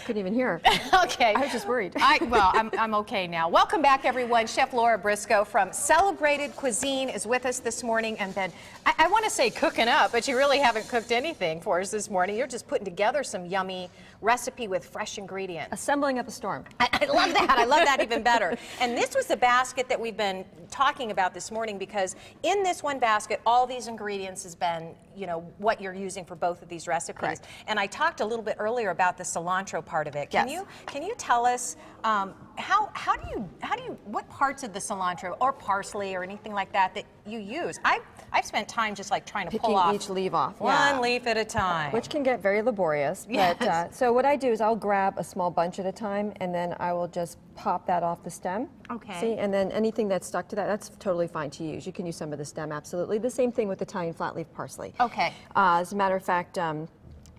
couldn't even hear. Okay. I was just worried. Well, I'm okay now. Welcome back, everyone. Chef Laura Briscoe from Celebrated Cuisine is with us this morning. And then I want to say cooking up, but you really haven't cooked anything for us this morning. You're just putting together some yummy recipe with fresh ingredients. Assembling up a storm. I love that. I love that even better. And this was the basket that we've been talking about this morning, because in this one basket, all these ingredients has been, you know, what you're using for both of these recipes. Correct. And I talked a little bit earlier about the cilantro part of it. Can Yes. you tell us how do you what parts of the cilantro or parsley or anything like that that you use? I've spent time just like trying to Picking pull off each leaf off. one leaf at a time. Which can get very laborious. Yes. But, so what I do is I'll grab a small bunch at a time, and then I will just pop that off the stem. Okay. See, and then anything that's stuck to that, that's totally fine to use. You can use some of the stem, absolutely. The same thing with Italian flat leaf parsley. Okay. As a matter of fact,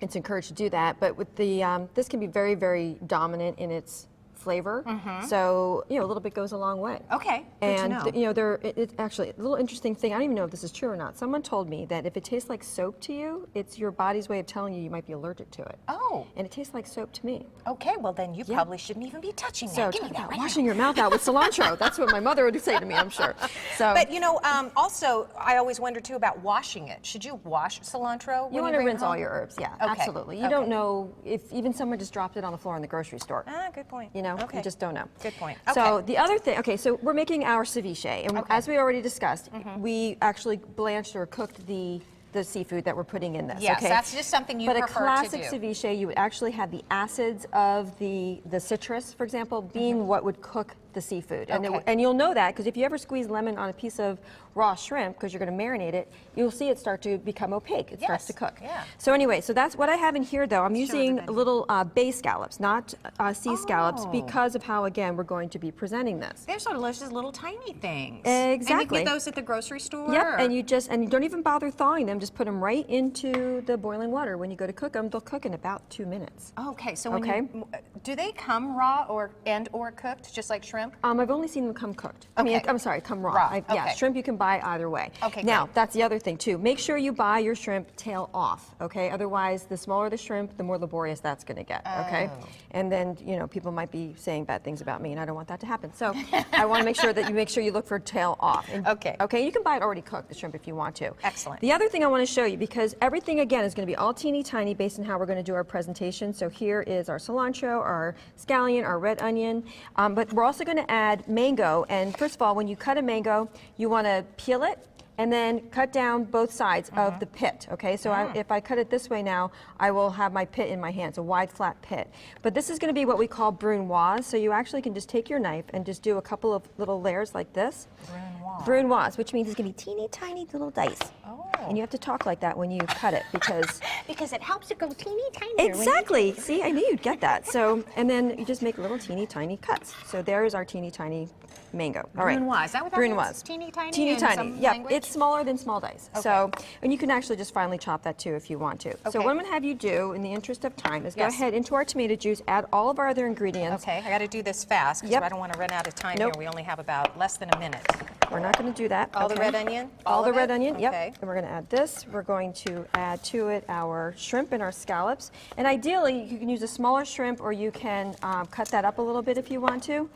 it's encouraged to do that, but with the, this can be very, very dominant in its flavor. So, you know, a little bit goes a long way. Okay, good to And, know. you know, it's actually a little interesting thing. I don't even know if this is true or not. Someone told me that if it tastes like soap to you, it's your body's way of telling you might be allergic to it. Oh. And it tastes like soap to me. Okay, well then you probably shouldn't even be touching So that. Give me talk that about right washing now. your mouth out with cilantro. That's what my mother would say to me, I'm sure. So But you know, also, I always wonder too about washing it. Should you wash cilantro? you want to rinse all your herbs, yeah, Okay, absolutely. You okay. don't know if even someone just dropped it on the floor in the grocery store. Ah, good point. You know, okay. you just don't know. Good point. So Okay. the other thing, okay, so we're making our ceviche, and Okay. as we already discussed, we actually blanched or cooked the seafood that we're putting in this. Yes, okay? that's just something you but prefer a classic to do. ceviche, you would actually have the acids of the citrus, for example, being what would cook the seafood. And, Okay. and you'll know that because if you ever squeeze lemon on a piece of raw shrimp, because you're going to marinate it, you'll see it start to become opaque. It starts to Yes, cook. yeah. So anyway, so that's what I have in here, though. I'm using everybody. little bay scallops, not sea scallops, Oh. because of how, again, we're going to be presenting this. They're so delicious, little tiny things. And you Exactly. get those at the grocery store? Yep, or- and you don't even bother thawing them. Just put them right into the boiling water. When you go to cook them, they'll cook in about 2 minutes. Okay, so when Okay. do they come raw or cooked, just like shrimp? I've only seen them come cooked. I mean, Okay. I'm sorry, come raw. Raw, Yeah, okay. shrimp you can buy either way. Okay, Now, great. that's the other thing too. Make sure you buy your shrimp tail off, okay? Otherwise, the smaller the shrimp, the more laborious that's going to get, okay? Oh. And then, you know, people might be saying bad things about me, and I don't want that to happen. So I want to make sure that you look for tail off. And, Okay. Okay, you can buy it already cooked, the shrimp, if you want to. Excellent. The other thing I want to show you, because everything, again, is going to be all teeny tiny based on how we're going to do our presentation. So here is our cilantro, our scallion, our red onion, but we're also going to add mango. And first of all, when you cut a mango, you want to peel it and then cut down both sides of the pit, okay? So if I cut it this way now, I will have my pit in my hands, a wide, flat pit. But this is gonna be what we call brunoise, so you actually can just take your knife and just do a couple of little layers like this. Brunoise, which means it's gonna be teeny tiny little dice. Oh. And you have to talk like that when you cut it, because Because it helps it go teeny tiny. exactly. See, I knew you'd get that. So, and then you just make little teeny tiny cuts. So there is our teeny tiny mango. All right. Brunoise. Is that what that Brunoise. means? Teeny tiny Teeny in tiny. some Yeah, language? it's smaller than small dice. Okay. So, and you can actually just finely chop that too if you want to. So Okay. what I'm going to have you do, in the interest of time, is go Yes. ahead into our tomato juice, add all of our other ingredients. Okay, I got to do this fast because Yep. I don't want to run out of time Nope. here. We only have about less than a minute. We're not going to do that. All the okay? red onion? All the of red it? onion, yep. Okay. And we're going to add this. We're going to add to it our shrimp and our scallops. And ideally, you can use a smaller shrimp, or you can cut that up a little bit if you want to.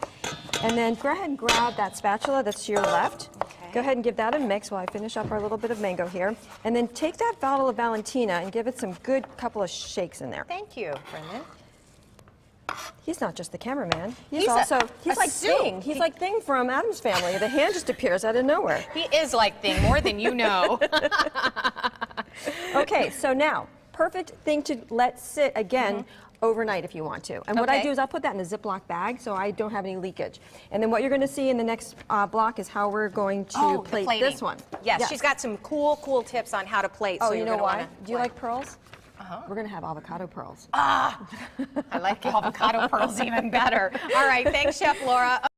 And then go ahead and grab that spatula that's to your left. Okay. Go ahead and give that a mix while I finish up our little bit of mango here. And then take that bottle of Valentina and give it some good couple of shakes in there. Thank you, Brendan. He's not just the cameraman. He's He's also, a he's like soup. Thing. He's like Thing from Addams Family. The hand just appears out of nowhere. He is like Thing, more than you know. Okay, so now, perfect thing to let sit again overnight if you want to. And what I Okay. do is I'll put that in a Ziploc bag so I don't have any leakage. And then what you're going to see in the next block is how we're going to Oh, the plate plating. this one. Yes, she's got some cool tips on how to plate. Oh, so you you're know gonna why? wanna Do you plate. like pearls? Uh-huh. We're going to have avocado pearls. I like avocado pearls even better. All right, thanks, Chef Laura.